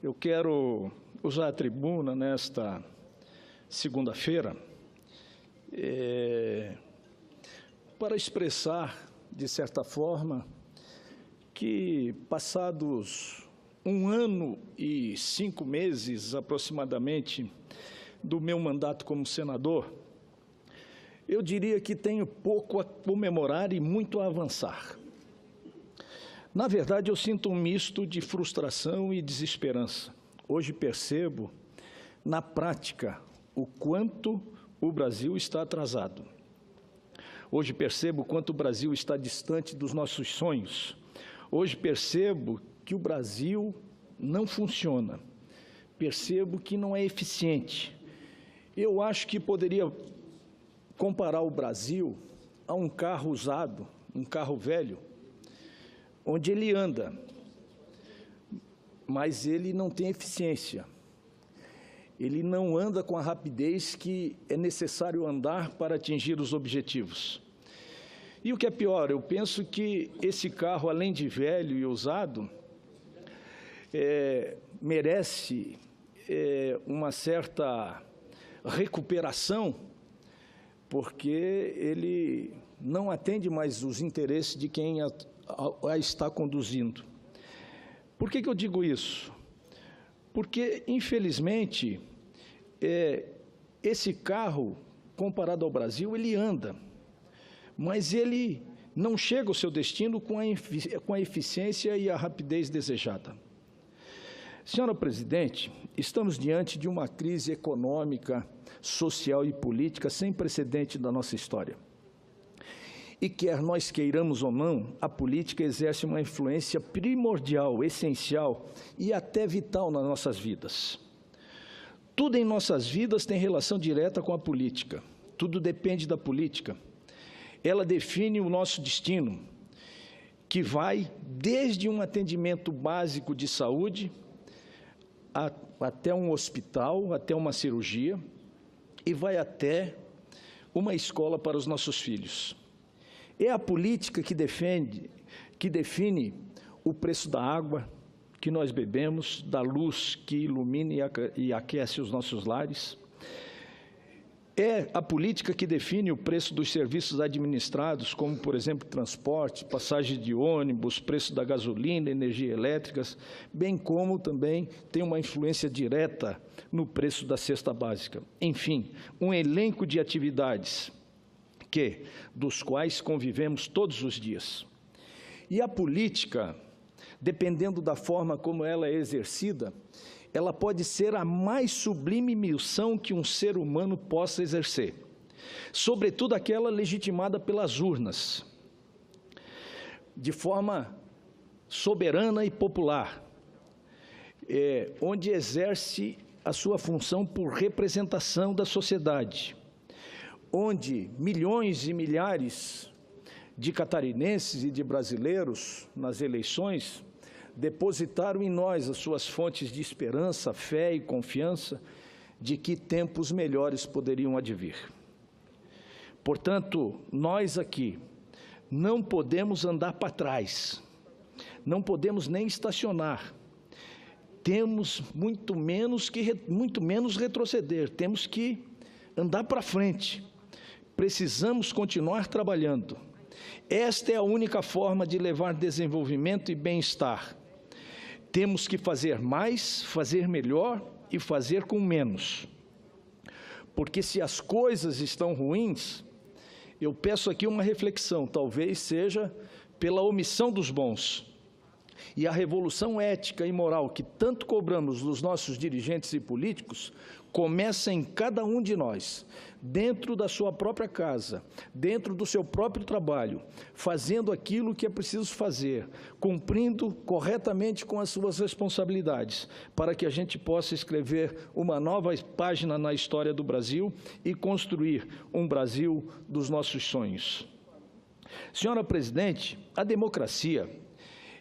Eu quero usar a tribuna nesta segunda-feira para expressar, de certa forma, que passados 1 ano e 5 meses, aproximadamente, do meu mandato como senador, eu diria que tenho pouco a comemorar e muito a avançar. Na verdade, eu sinto um misto de frustração e desesperança. Hoje percebo, na prática, o quanto o Brasil está atrasado. Hoje percebo o quanto o Brasil está distante dos nossos sonhos. Hoje percebo que o Brasil não funciona. Percebo que não é eficiente. Eu acho que poderia comparar o Brasil a um carro usado, um carro velho, onde ele anda, mas ele não tem eficiência. Ele não anda com a rapidez que é necessário andar para atingir os objetivos. E o que é pior, eu penso que esse carro, além de velho e usado, merece uma certa recuperação, porque ele não atende mais os interesses de quem a está conduzindo. Por que eu digo isso? Porque, infelizmente, esse carro, comparado ao Brasil, ele anda, mas ele não chega ao seu destino com a eficiência e a rapidez desejada. Senhora Presidente, estamos diante de uma crise econômica, social e política sem precedente da nossa história. E quer nós queiramos ou não, a política exerce uma influência primordial, essencial e até vital nas nossas vidas. Tudo em nossas vidas tem relação direta com a política. Tudo depende da política. Ela define o nosso destino, que vai desde um atendimento básico de saúde até um hospital, até uma cirurgia, e vai até uma escola para os nossos filhos. É a política que define o preço da água que nós bebemos, da luz que ilumina e aquece os nossos lares. É a política que define o preço dos serviços administrados, como, por exemplo, transporte, passagem de ônibus, preço da gasolina, energia elétrica, bem como também tem uma influência direta no preço da cesta básica. Enfim, um elenco de atividades dos quais convivemos todos os dias. E a política, dependendo da forma como ela é exercida, ela pode ser a mais sublime missão que um ser humano possa exercer, sobretudo aquela legitimada pelas urnas, de forma soberana e popular, onde exerce a sua função por representação da sociedade, onde milhões e milhares de catarinenses e de brasileiros, nas eleições, depositaram em nós as suas fontes de esperança, fé e confiança de que tempos melhores poderiam advir. Portanto, nós aqui não podemos andar para trás, não podemos nem estacionar, temos muito menos retroceder, temos que andar para frente. Precisamos continuar trabalhando. Esta é a única forma de levar desenvolvimento e bem-estar. Temos que fazer mais, fazer melhor e fazer com menos. Porque se as coisas estão ruins, eu peço aqui uma reflexão, talvez seja pela omissão dos bons. E a revolução ética e moral que tanto cobramos dos nossos dirigentes e políticos começa em cada um de nós, dentro da sua própria casa, dentro do seu próprio trabalho, fazendo aquilo que é preciso fazer, cumprindo corretamente com as suas responsabilidades, para que a gente possa escrever uma nova página na história do Brasil e construir um Brasil dos nossos sonhos. Senhora Presidente, a democracia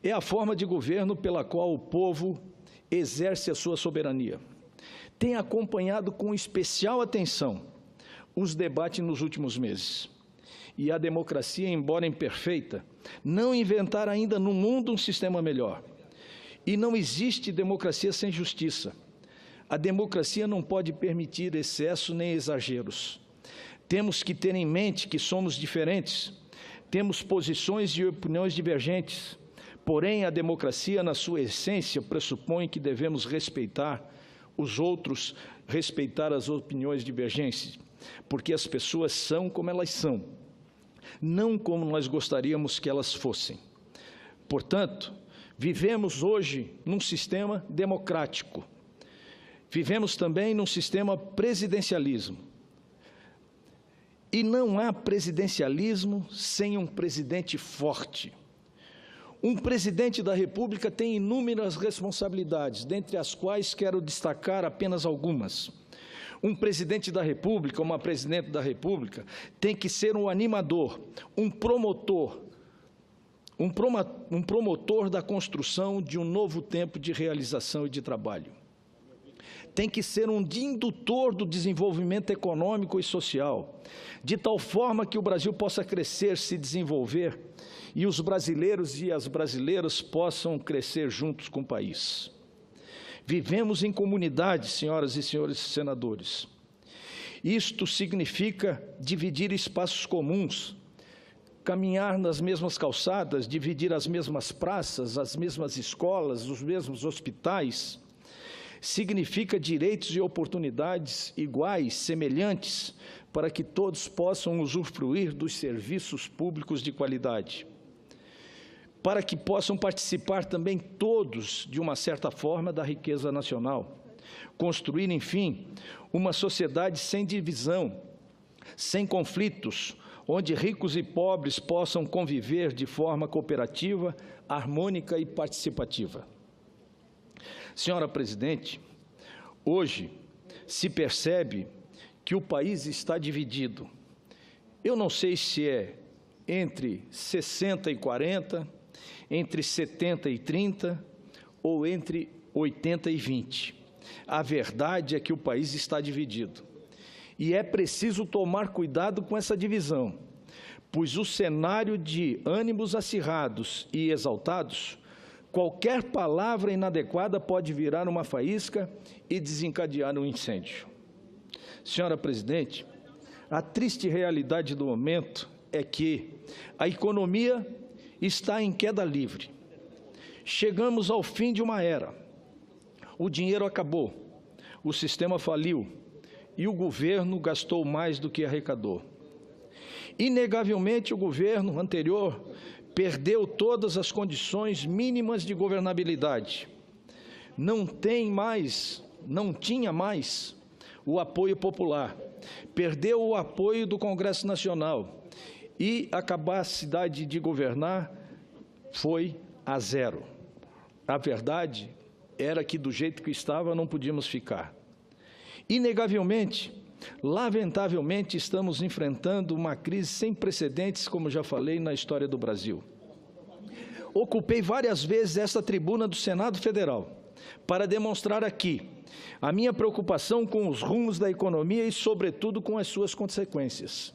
é a forma de governo pela qual o povo exerce a sua soberania. Tem acompanhado com especial atenção os debates nos últimos meses. E a democracia, embora imperfeita, não inventar ainda no mundo um sistema melhor. E não existe democracia sem justiça. A democracia não pode permitir excesso nem exageros. Temos que ter em mente que somos diferentes, temos posições e opiniões divergentes, porém a democracia, na sua essência, pressupõe que devemos respeitar os outros, respeitar as opiniões divergentes, porque as pessoas são como elas são, não como nós gostaríamos que elas fossem. Portanto, vivemos hoje num sistema democrático, vivemos também num sistema presidencialismo. E não há presidencialismo sem um presidente forte. Um presidente da República tem inúmeras responsabilidades, dentre as quais quero destacar apenas algumas. Um presidente da República, uma presidente da República, tem que ser um animador, um promotor da construção de um novo tempo de realização e de trabalho. Tem que ser um indutor do desenvolvimento econômico e social, de tal forma que o Brasil possa crescer, se desenvolver, e os brasileiros e as brasileiras possam crescer juntos com o país. Vivemos em comunidades, senhoras e senhores senadores. Isto significa dividir espaços comuns, caminhar nas mesmas calçadas, dividir as mesmas praças, as mesmas escolas, os mesmos hospitais. Significa direitos e oportunidades iguais, semelhantes, para que todos possam usufruir dos serviços públicos de qualidade. Para que possam participar também todos, de uma certa forma, da riqueza nacional. Construir, enfim, uma sociedade sem divisão, sem conflitos, onde ricos e pobres possam conviver de forma cooperativa, harmônica e participativa. Senhora Presidente, hoje se percebe que o país está dividido. Eu não sei se é entre 60 e 40, entre 70 e 30 ou entre 80 e 20. A verdade é que o país está dividido. E é preciso tomar cuidado com essa divisão, pois o cenário de ânimos acirrados e exaltados, qualquer palavra inadequada pode virar uma faísca e desencadear um incêndio. Senhora Presidente, a triste realidade do momento é que a economia está em queda livre. Chegamos ao fim de uma era. O dinheiro acabou, o sistema faliu e o governo gastou mais do que arrecadou. Inegavelmente, o governo anterior perdeu todas as condições mínimas de governabilidade. Não tinha mais o apoio popular, perdeu o apoio do Congresso Nacional e a capacidade de governar foi a zero. A verdade era que, do jeito que estava, não podíamos ficar. Inegavelmente, lamentavelmente, estamos enfrentando uma crise sem precedentes, como já falei, na história do Brasil. Ocupei várias vezes esta tribuna do Senado Federal para demonstrar aqui a minha preocupação com os rumos da economia e, sobretudo, com as suas consequências.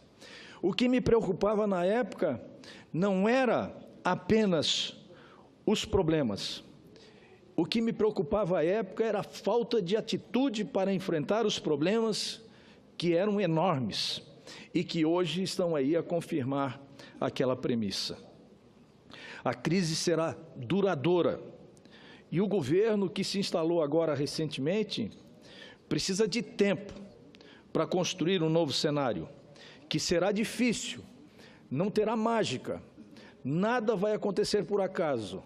O que me preocupava na época não era apenas os problemas. O que me preocupava à época era a falta de atitude para enfrentar os problemas que eram enormes e que hoje estão aí a confirmar aquela premissa. A crise será duradoura e o governo que se instalou agora recentemente precisa de tempo para construir um novo cenário, que será difícil, não terá mágica, nada vai acontecer por acaso.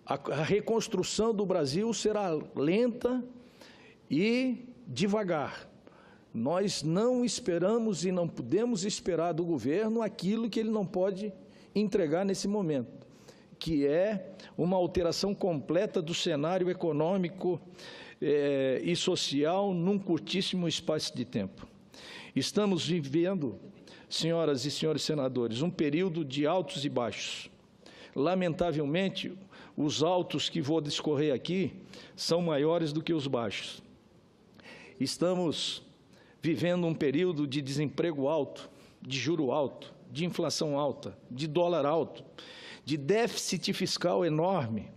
A reconstrução do Brasil será lenta e devagar. Nós não esperamos e não podemos esperar do governo aquilo que ele não pode entregar nesse momento, que é uma alteração completa do cenário econômico e social num curtíssimo espaço de tempo. Estamos vivendo, senhoras e senhores senadores, um período de altos e baixos. Lamentavelmente, os altos que vou discorrer aqui são maiores do que os baixos. Estamos vivendo um período de desemprego alto, de juro alto, de inflação alta, de dólar alto, de déficit fiscal enorme,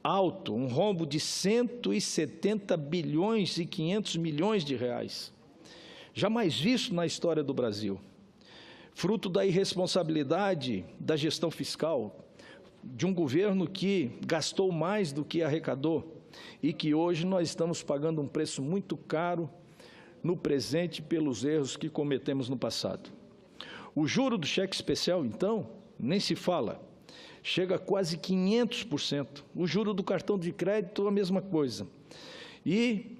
alto, um rombo de 170 bilhões e 500 milhões de reais, jamais visto na história do Brasil, fruto da irresponsabilidade da gestão fiscal, de um governo que gastou mais do que arrecadou e que hoje nós estamos pagando um preço muito caro no presente pelos erros que cometemos no passado. O juro do cheque especial, então, nem se fala, chega a quase 500%. O juro do cartão de crédito, a mesma coisa. E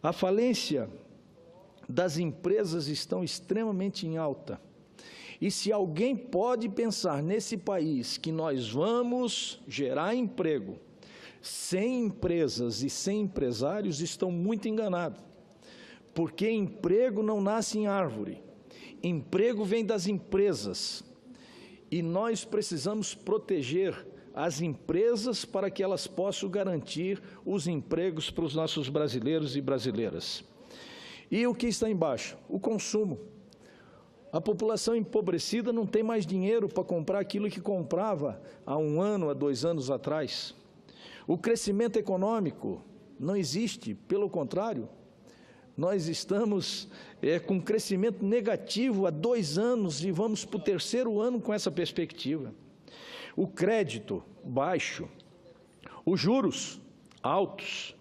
a falência das empresas estão extremamente em alta. E se alguém pode pensar nesse país que nós vamos gerar emprego sem empresas e sem empresários, estão muito enganados. Porque emprego não nasce em árvore. Emprego vem das empresas. E nós precisamos proteger as empresas para que elas possam garantir os empregos para os nossos brasileiros e brasileiras. E o que está embaixo? O consumo. A população empobrecida não tem mais dinheiro para comprar aquilo que comprava há 1 ano, há 2 anos atrás. O crescimento econômico não existe, pelo contrário, nós estamos com crescimento negativo há 2 anos e vamos para o 3º ano com essa perspectiva. O crédito baixo, os juros altos,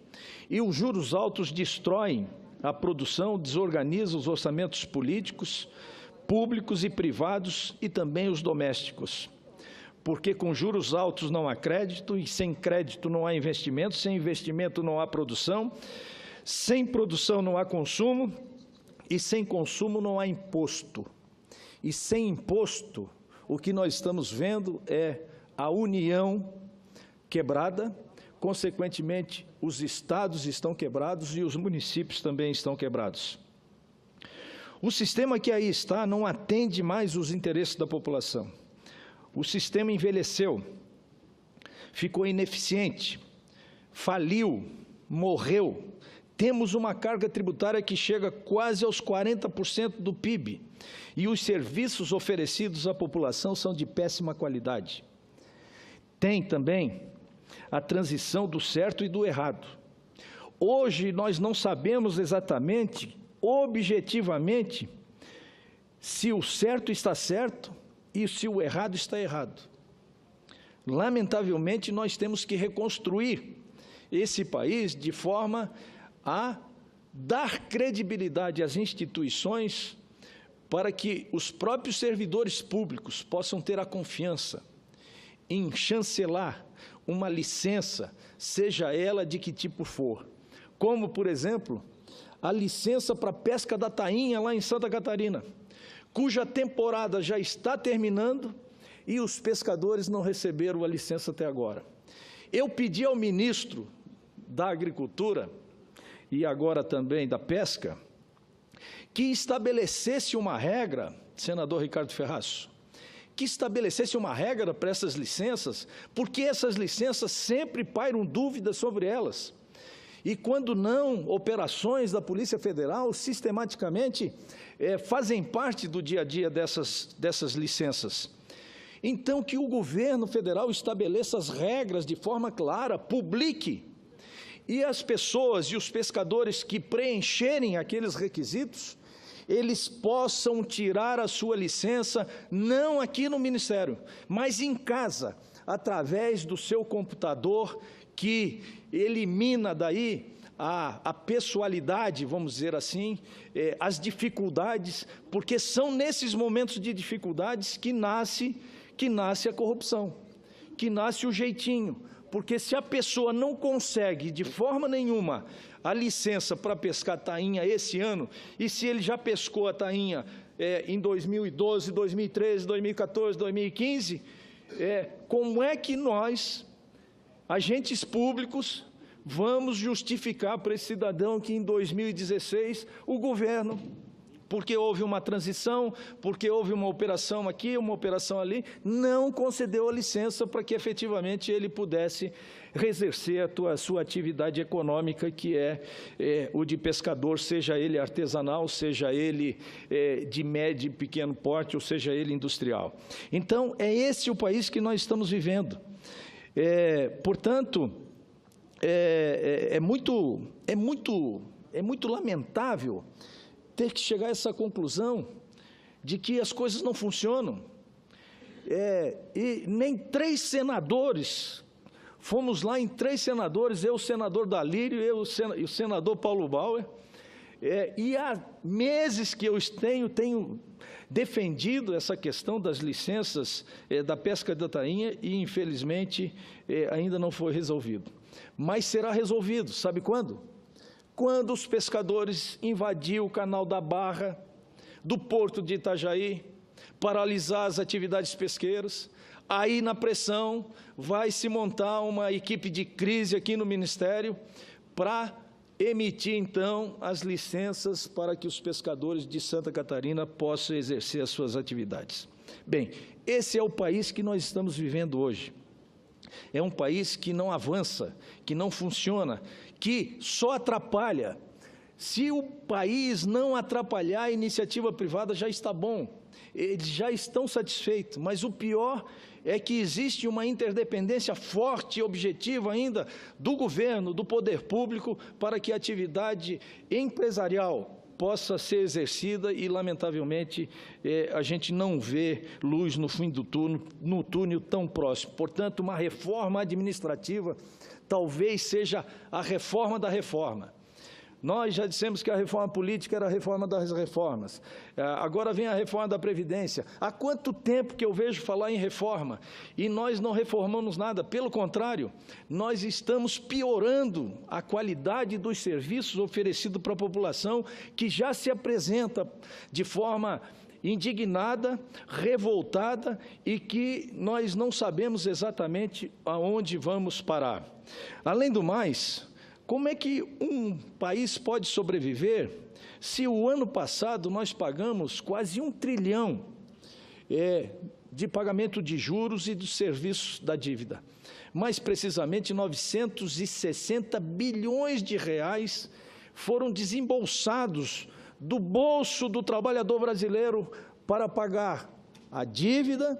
e os juros altos destroem a produção, desorganizam os orçamentos políticos, públicos e privados e também os domésticos. Porque com juros altos não há crédito e sem crédito não há investimento, sem investimento não há produção, sem produção não há consumo e sem consumo não há imposto. E sem imposto, o que nós estamos vendo é a União quebrada, consequentemente, os estados estão quebrados e os municípios também estão quebrados. O sistema que aí está não atende mais os interesses da população. O sistema envelheceu, ficou ineficiente, faliu, morreu. Temos uma carga tributária que chega quase aos 40% do PIB e os serviços oferecidos à população são de péssima qualidade. Tem também a transição do certo e do errado. Hoje nós não sabemos exatamente, objetivamente, se o certo está certo e se o errado está errado. Lamentavelmente, nós temos que reconstruir esse país de forma a dar credibilidade às instituições para que os próprios servidores públicos possam ter a confiança em chancelar uma licença, seja ela de que tipo for. Como, por exemplo, a licença para a pesca da tainha lá em Santa Catarina, cuja temporada já está terminando e os pescadores não receberam a licença até agora. Eu pedi ao ministro da Agricultura e agora também da Pesca, que estabelecesse uma regra, senador Ricardo Ferraz, que estabelecesse uma regra para essas licenças, porque essas licenças sempre pairam dúvidas sobre elas. E quando não, operações da Polícia Federal sistematicamente fazem parte do dia a dia dessas licenças. Então, que o governo federal estabeleça as regras de forma clara, publique, e as pessoas e os pescadores que preencherem aqueles requisitos, eles possam tirar a sua licença, não aqui no Ministério, mas em casa, através do seu computador, que elimina daí a pessoalidade, vamos dizer assim, as dificuldades, porque são nesses momentos de dificuldades que nasce a corrupção, que nasce o jeitinho. Porque se a pessoa não consegue, de forma nenhuma, a licença para pescar tainha esse ano, e se ele já pescou a tainha em 2012, 2013, 2014, 2015, como é que nós, agentes públicos, vamos justificar para esse cidadão que em 2016 o governo, porque houve uma transição, porque houve uma operação aqui, uma operação ali, não concedeu a licença para que efetivamente ele pudesse exercer a sua atividade econômica, que é o de pescador, seja ele artesanal, seja ele de médio e pequeno porte, ou seja ele industrial. Então, é esse o país que nós estamos vivendo. Portanto, é muito lamentável ter que chegar a essa conclusão de que as coisas não funcionam. E nem 3 senadores, fomos lá em 3 senadores, eu, o senador Dalírio, e o senador Paulo Bauer, e há meses que eu tenho defendido essa questão das licenças da pesca da tainha e, infelizmente, ainda não foi resolvido. Mas será resolvido, sabe quando? Quando os pescadores invadiram o canal da Barra, do porto de Itajaí, paralisar as atividades pesqueiras, aí na pressão vai se montar uma equipe de crise aqui no Ministério para emitir, então, as licenças para que os pescadores de Santa Catarina possam exercer as suas atividades. Bem, esse é o país que nós estamos vivendo hoje. É um país que não avança, que não funciona, que só atrapalha. Se o país não atrapalhar a iniciativa privada, já está bom. Eles já estão satisfeitos, mas o pior é que existe uma interdependência forte e objetiva ainda do governo, do poder público, para que a atividade empresarial possa ser exercida e, lamentavelmente, a gente não vê luz no fim do túnel tão próximo. Portanto, uma reforma administrativa talvez seja a reforma da reforma. Nós já dissemos que a reforma política era a reforma das reformas. Agora vem a reforma da Previdência. Há quanto tempo que eu vejo falar em reforma e nós não reformamos nada? Pelo contrário, nós estamos piorando a qualidade dos serviços oferecidos para a população, que já se apresenta de forma indignada, revoltada, e que nós não sabemos exatamente aonde vamos parar. Além do mais, como é que um país pode sobreviver se o ano passado nós pagamos quase 1 trilhão de pagamento de juros e dos serviços da dívida? Mais precisamente, 960 bilhões de reais foram desembolsados do bolso do trabalhador brasileiro para pagar a dívida,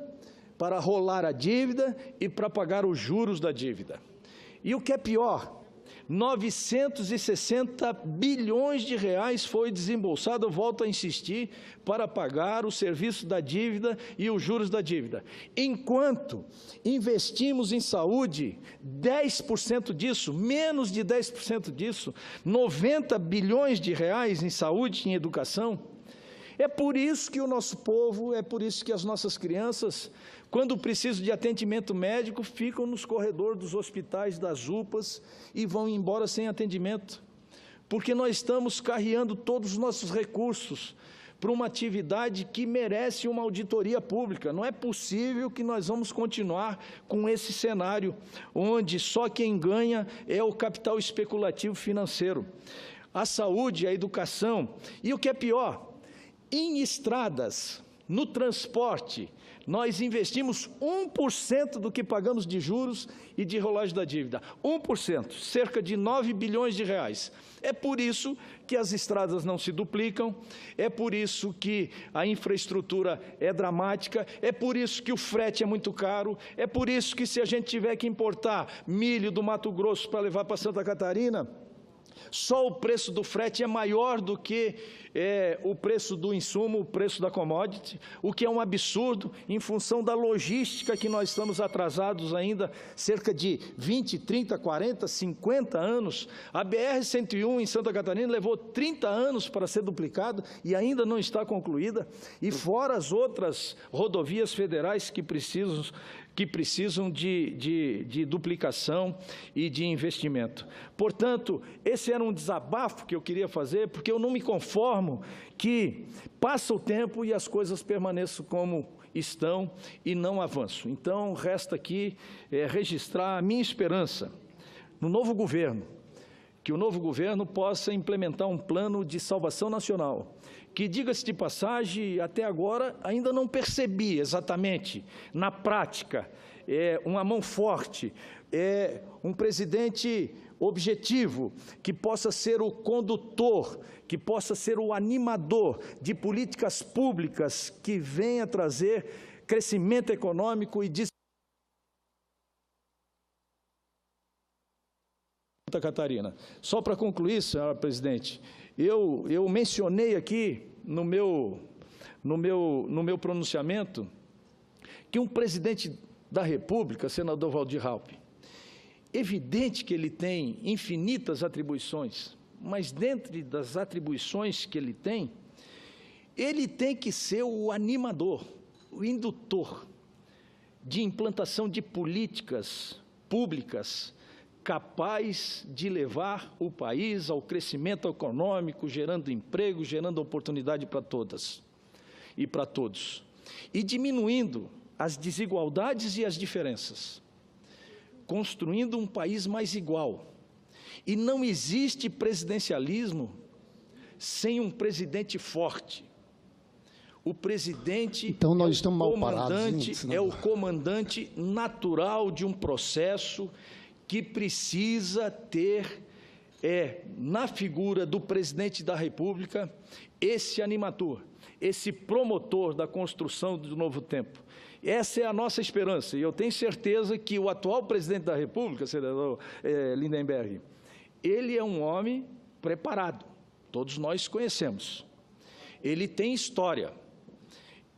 para rolar a dívida e para pagar os juros da dívida. E o que é pior, 960 bilhões de reais foi desembolsado, eu volto a insistir, para pagar o serviço da dívida e os juros da dívida. Enquanto investimos em saúde, 10% disso, menos de 10% disso, 90 bilhões de reais em saúde e em educação. É por isso que o nosso povo, é por isso que as nossas crianças, quando precisam de atendimento médico, ficam nos corredores dos hospitais, das UPAs, e vão embora sem atendimento, porque nós estamos carreando todos os nossos recursos para uma atividade que merece uma auditoria pública. Não é possível que nós vamos continuar com esse cenário, onde só quem ganha é o capital especulativo financeiro. A saúde, a educação, e o que é pior, em estradas, no transporte, nós investimos 1% do que pagamos de juros e de rolagem da dívida. 1%, cerca de 9 bilhões de reais. É por isso que as estradas não se duplicam, é por isso que a infraestrutura é dramática, é por isso que o frete é muito caro, é por isso que, se a gente tiver que importar milho do Mato Grosso para levar para Santa Catarina, só o preço do frete é maior do que o preço do insumo, o preço da commodity, o que é um absurdo em função da logística, que nós estamos atrasados ainda cerca de 20, 30, 40, 50 anos. A BR-101 em Santa Catarina levou 30 anos para ser duplicada e ainda não está concluída, e fora as outras rodovias federais que precisam de duplicação e de investimento. Portanto, esse era um desabafo que eu queria fazer, porque eu não me conformo que passa o tempo e as coisas permaneçam como estão e não avançam. Então, resta aqui registrar a minha esperança no novo governo, que o novo governo possa implementar um plano de salvação nacional, que, diga-se de passagem, até agora ainda não percebi exatamente, na prática, uma mão forte, um presidente objetivo, que possa ser o condutor, que possa ser o animador de políticas públicas que venha trazer crescimento econômico e Santa Catarina. Só para concluir, senhora presidente, eu mencionei aqui no meu pronunciamento que um presidente da República, senador Waldir Raupp, evidente que ele tem infinitas atribuições, mas dentre das atribuições que ele tem que ser o animador, o indutor de implantação de políticas públicas capaz de levar o país ao crescimento econômico, gerando emprego, gerando oportunidade para todas e para todos, e diminuindo as desigualdades e as diferenças, construindo um país mais igual. E não existe presidencialismo sem um presidente forte. O presidente então, nós estamos mal parados, é o comandante natural de um processo que precisa ter, na figura do presidente da República, esse animador, esse promotor da construção do novo tempo. Essa é a nossa esperança, e eu tenho certeza que o atual presidente da República, senador Lindenberg, ele é um homem preparado, todos nós conhecemos. Ele tem história,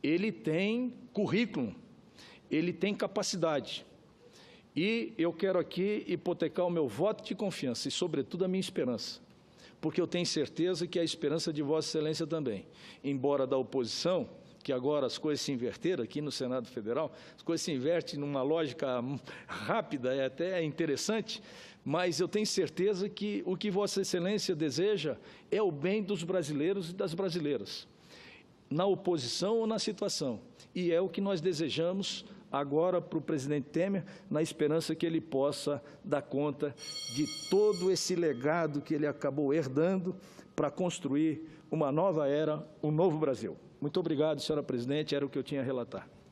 ele tem currículo, ele tem capacidade. E eu quero aqui hipotecar o meu voto de confiança e, sobretudo, a minha esperança, porque eu tenho certeza que é a esperança de Vossa Excelência também. Embora da oposição, que agora as coisas se inverteram aqui no Senado Federal, as coisas se invertem numa lógica rápida, é até interessante, mas eu tenho certeza que o que Vossa Excelência deseja é o bem dos brasileiros e das brasileiras, na oposição ou na situação. E é o que nós desejamos agora para o presidente Temer, na esperança que ele possa dar conta de todo esse legado que ele acabou herdando para construir uma nova era, um novo Brasil. Muito obrigado, senhora presidente, era o que eu tinha a relatar.